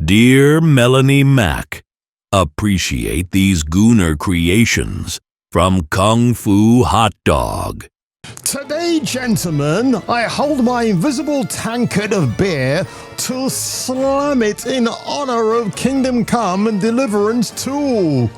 Dear Melanie Mac, appreciate these Gooner creations from Kung Fu Hot Dog. Today, gentlemen, I hold my invisible tankard of beer to slam it in honor of Kingdom Come and Deliverance 2.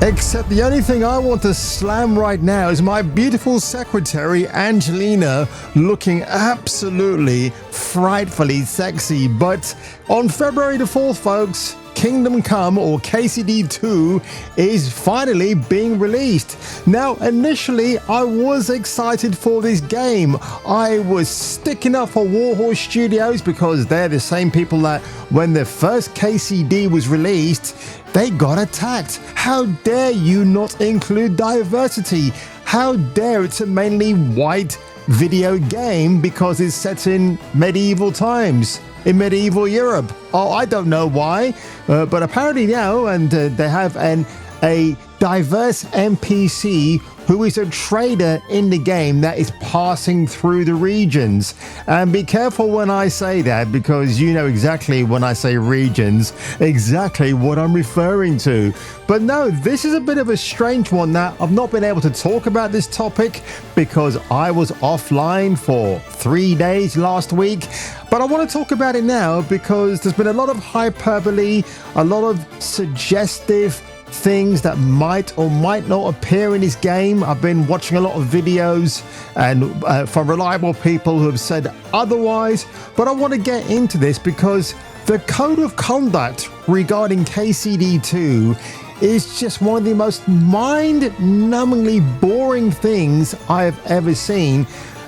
Except the only thing I want to slam right now is my beautiful secretary, Angelina, looking absolutely frightfully sexy. But on February the 4th, folks, Kingdom Come, or KCD 2, is finally being released. Now, initially, I was excited for this game. I was sticking up for Warhorse Studios because they're the same people that, when the first KCD was released, they got attacked. How dare you not include diversity? How dare it's a mainly white video game because it's set in medieval times, in medieval Europe. Oh, I don't know why, but apparently now, and they have a diverse NPC who is a trader in the game that is passing through the regions. And be careful when I say that, because you know exactly when I say regions, exactly what I'm referring to. But no, this is a bit of a strange one that I've not been able to talk about this topic because I was offline for 3 days last week. But I want to talk about it now because there's been a lot of hyperbole, a lot of suggestive things that might or might not appear in this game. I've been watching a lot of videos and from reliable people who have said otherwise, but I want to get into this because the code of conduct regarding KCD2 is just one of the most mind-numbingly boring things I have ever seen.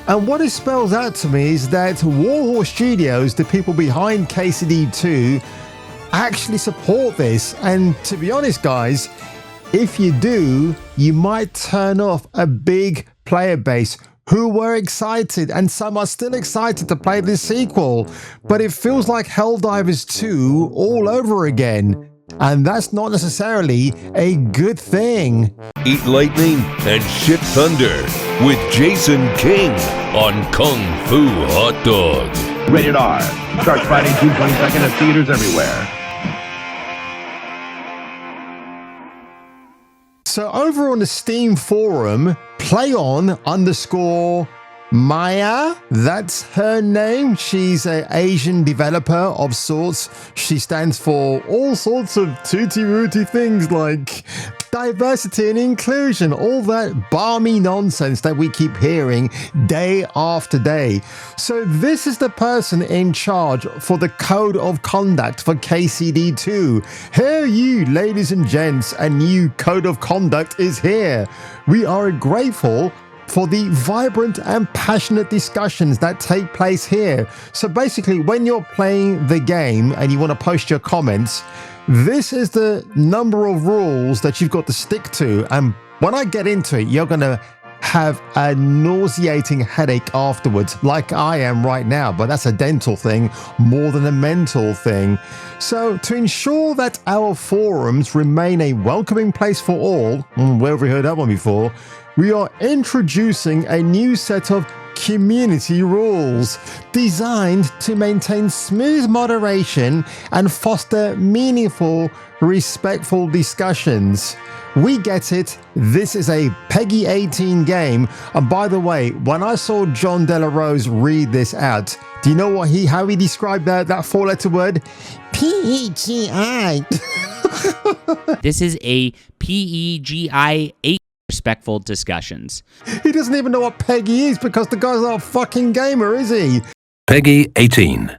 And what it spells out to me is that Warhorse Studios, the people behind KCD2, actually support this. And to be honest, guys, if you do, you might turn off a big player base who were excited, and some are still excited to play this sequel. But it feels like Helldivers 2 all over again, and that's not necessarily a good thing. Eat lightning and shit thunder with Jason King on Kung Fu Hot Dog. Rated R. Starts Friday, June 22nd at theaters everywhere. So over on the Steam forum, playon_Maya, that's her name. She's an Asian developer of sorts. She stands for all sorts of tutti-rooty things like diversity and inclusion, all that balmy nonsense that we keep hearing day after day. So this is the person in charge for the code of conduct for KCD2. Here you, ladies and gents, a new code of conduct is here. We are grateful for the vibrant and passionate discussions that take place here. So basically, when you're playing the game and you want to post your comments, this is the number of rules that you've got to stick to. And when I get into it, you're going to have a nauseating headache afterwards, like I am right now. But that's a dental thing more than a mental thing. So to ensure that our forums remain a welcoming place for all, where have we heard that one before? We are introducing a new set of community rules designed to maintain smooth moderation and foster meaningful, respectful discussions. We get it. This is a Peggy 18 game. And by the way, when I saw John Della Rose read this out, do you know what how he described that four-letter word? PEGI. This is a PEGI 8. Respectful discussions. He doesn't even know what Peggy is because the guy's not a fucking gamer, is he? Peggy 18.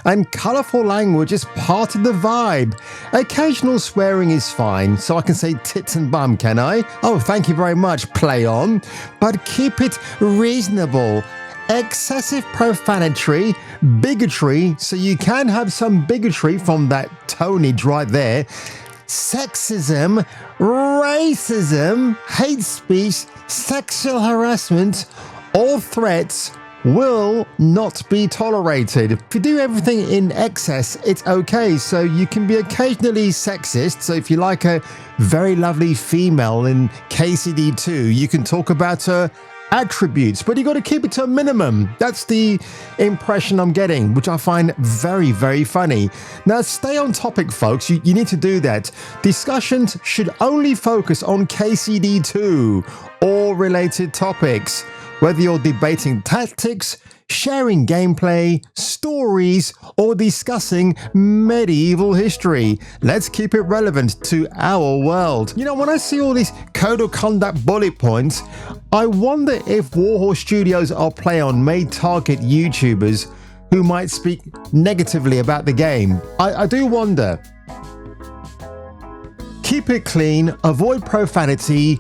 And colourful language is part of the vibe. Occasional swearing is fine, so I can say tits and bum, can I? Oh, thank you very much, play on. But keep it reasonable. Excessive profanity, bigotry, so you can have some bigotry from that tonnage right there. Sexism, racism, hate speech, sexual harassment, or threats will not be tolerated. If you do everything in excess, it's okay. So you can be occasionally sexist. So if you like a very lovely female in KCD2, you can talk about her attributes, but you got to keep it to a minimum. That's the impression I'm getting, which I find very, very funny. Now, stay on topic, folks. You need to do that. Discussions should only focus on KCD2 or related topics, whether you're debating tactics, sharing gameplay, stories, or discussing medieval history. Let's keep it relevant to our world. You know, when I see all these code of conduct bullet points, I wonder if Warhorse Studios or PlayOn may target YouTubers who might speak negatively about the game. I do wonder. Keep it clean, avoid profanity,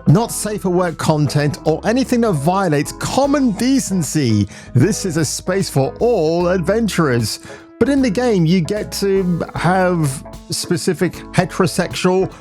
not safe for work content, or anything that violates common decency. This is a space for all adventurers. But in the game, you get to have specific heterosexual,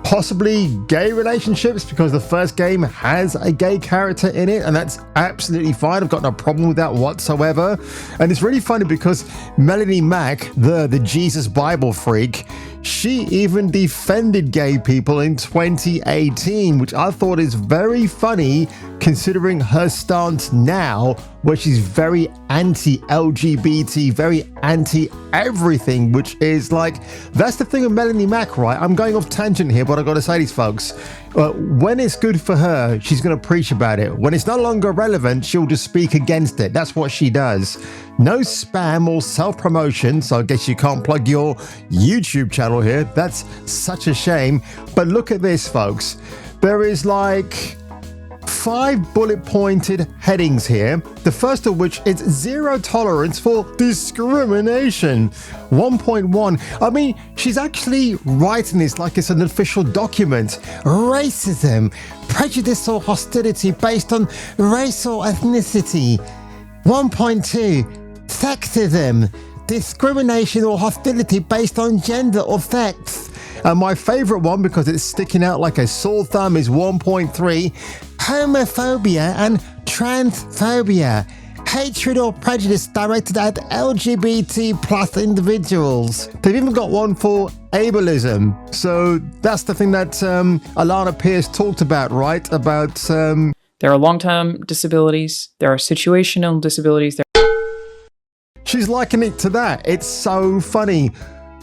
possibly gay relationships, because the first game has a gay character in it, and that's absolutely fine. I've got no problem with that whatsoever. And it's really funny because Melanie Mack, the Jesus Bible freak, she even defended gay people in 2018, which I thought is very funny considering her stance now, where she's very anti-LGBT, very anti-everything, which is like, that's the thing with Melanie Mack, right? I'm going off tangent here, but I gotta say this, folks. When it's good for her, she's gonna preach about it. When it's no longer relevant, she'll just speak against it. That's what she does. No spam or self-promotion, so I guess you can't plug your YouTube channel here. That's such a shame. But look at this, folks. There is like 5 bullet pointed headings here. The first of which is zero tolerance for discrimination. 1.1. I mean, she's actually writing this like it's an official document. Racism, prejudice or hostility based on race or ethnicity. 1.2. Sexism, discrimination or hostility based on gender or sex. And my favorite one, because it's sticking out like a sore thumb, is 1.3. Homophobia and transphobia. Hatred or prejudice directed at LGBT plus individuals. They've even got one for ableism. So that's the thing that Alana Pierce talked about, right? About there are long-term disabilities. There are situational disabilities. She's likening it to that. It's so funny.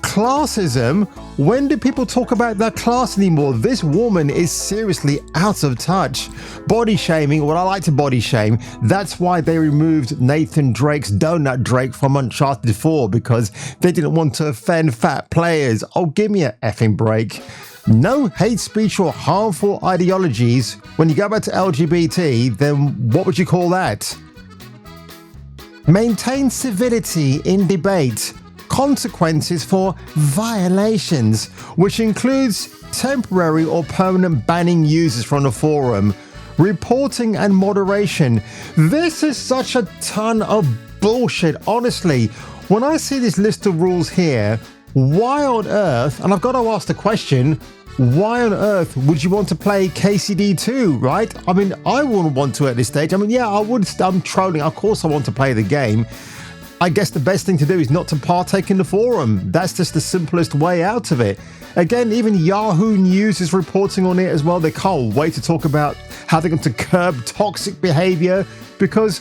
Classism. When do people talk about their class anymore? This woman is seriously out of touch. Body shaming. Well, I like to body shame. That's why they removed Nathan Drake's Donut Drake from Uncharted 4, because they didn't want to offend fat players. Oh, give me a effing break. No hate speech or harmful ideologies. When you go back to LGBT, then what would you call that? Maintain civility in debate. Consequences for violations, which includes temporary or permanent banning users from the forum. Reporting and moderation. This is such a ton of bullshit, honestly. When I see this list of rules here, why on earth, and I've got to ask the question, why on earth would you want to play KCD2, right? I mean, I wouldn't want to at this stage. I mean, yeah, I would. I'm trolling. Of course I want to play the game. I guess the best thing to do is not to partake in the forum. That's just the simplest way out of it. Again, even Yahoo News is reporting on it as well. They can't wait to talk about how they're going to curb toxic behavior, because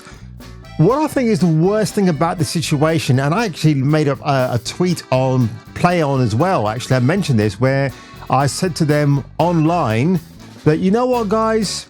what I think is the worst thing about the situation, and I actually made a tweet on PlayOn as well, actually I mentioned this, where I said to them online that, you know what, guys,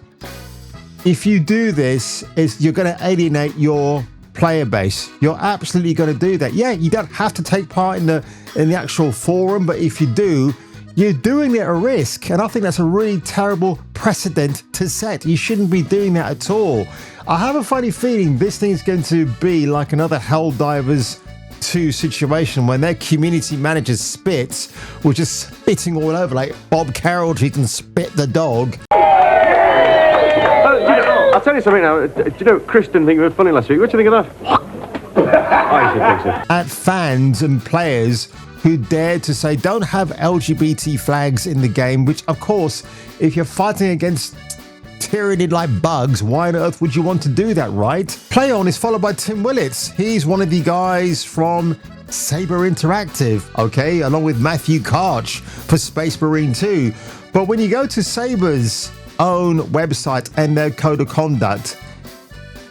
if you do this, you're going to alienate your player base. You're absolutely going to do that. Yeah, you don't have to take part in the actual forum, but if you do, you're doing it at a risk. And I think that's a really terrible precedent to set. You shouldn't be doing that at all. I have a funny feeling this thing is going to be like another Helldivers 2 situation when their community manager spits, or just spitting all over like Bob Carroll, he can spit the dog. I'll tell you something now. Do you know, Chris didn't think it was funny last week. What do you think of that? I should think so. At fans and players who dared to say don't have LGBT flags in the game, which of course, if you're fighting against tyranny like bugs, why on earth would you want to do that, right? PlayOn is followed by Tim Willits. He's one of the guys from Saber Interactive, okay, along with Matthew Karch for Space Marine 2. But when you go to Saber's own website and their code of conduct,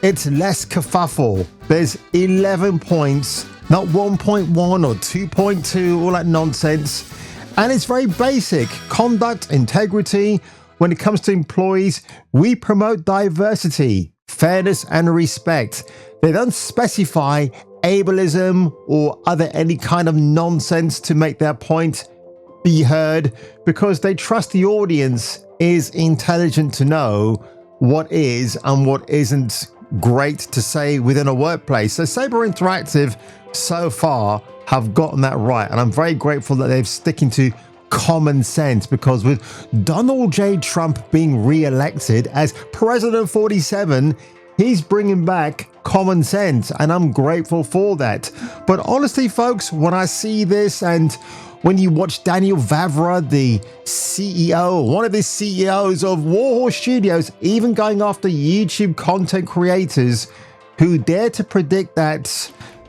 it's less kerfuffle. There's 11 points, not 1.1 or 2.2, all that nonsense. And it's very basic. Conduct, integrity. When it comes to employees, we promote diversity, fairness, and respect. They don't specify ableism or any kind of nonsense to make their point be heard, because they trust the audience is intelligent to know what is and what isn't great to say within a workplace. So Saber Interactive so far have gotten that right, and I'm very grateful that they're sticking to common sense, because with Donald J. Trump being re-elected as President 47, he's bringing back common sense, and I'm grateful for that. But honestly, folks, when I see this, and when you watch Daniel Vavra, the CEO, one of the CEOs of Warhorse Studios, even going after YouTube content creators who dare to predict that,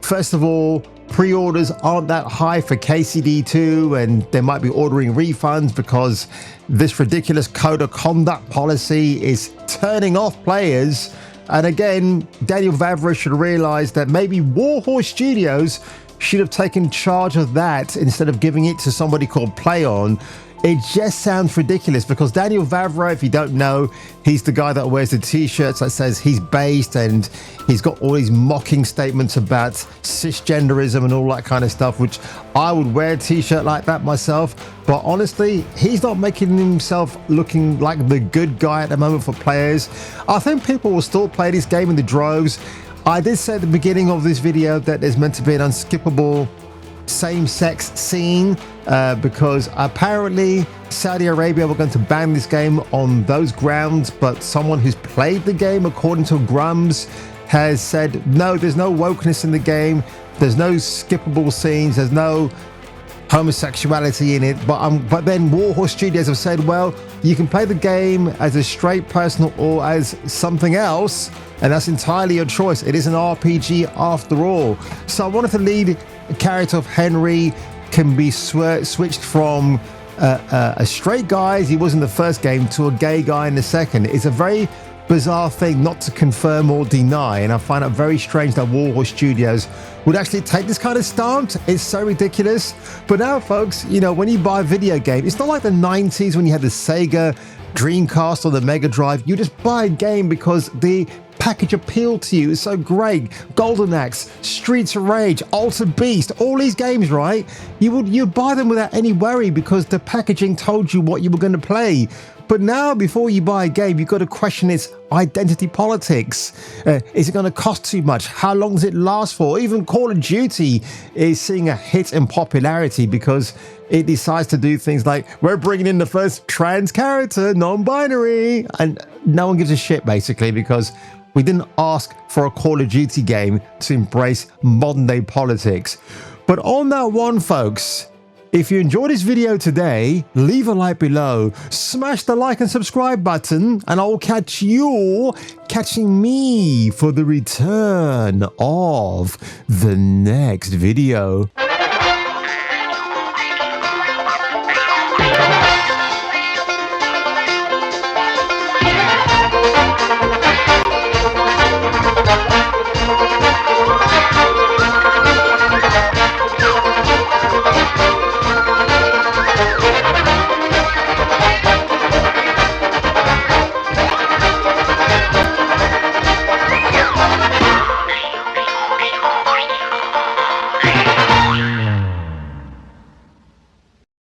first of all, pre-orders aren't that high for KCD2, and they might be ordering refunds because this ridiculous code of conduct policy is turning off players. And again, Daniel Vavra should realize that maybe Warhorse Studios should have taken charge of that instead of giving it to somebody called PlayOn. It just sounds ridiculous, because Daniel Vavra, if you don't know, he's the guy that wears the t-shirts that says he's based, and he's got all these mocking statements about cisgenderism and all that kind of stuff, which I would wear a t-shirt like that myself. But honestly, he's not making himself looking like the good guy at the moment for players. I think people will still play this game in the droves. I did say at the beginning of this video that there's meant to be an unskippable same-sex scene, because apparently Saudi Arabia were going to ban this game on those grounds, but someone who's played the game, according to Grums, has said no, there's no wokeness in the game, there's no skippable scenes, there's no homosexuality in it. But then Warhorse Studios have said, well, you can play the game as a straight person or as something else, and that's entirely your choice. It is an RPG after all. So I wanted to lead character of Henry can be switched from a straight guy, as he was in the first game, to a gay guy in the second. It's a very bizarre thing not to confirm or deny, and I find it very strange that Warhorse Studios would actually take this kind of stance. It's so ridiculous. But now, folks, you know, when you buy a video game, it's not like the 90s when you had the Sega Dreamcast or the Mega Drive. You just buy a game because the package appeal to you is so great. Golden Axe, Streets of Rage, Altered Beast, all these games, right? You buy them without any worry because the packaging told you what you were going to play. But now, before you buy a game, you've got to question its identity politics. Is it going to cost too much? How long does it last for? Even Call of Duty is seeing a hit in popularity because it decides to do things like, we're bringing in the first trans character, non-binary, and no one gives a shit, basically, because we didn't ask for a Call of Duty game to embrace modern day politics. But on that one, folks, if you enjoyed this video today, leave a like below, smash the like and subscribe button, and I'll catch you catching me for the return of the next video.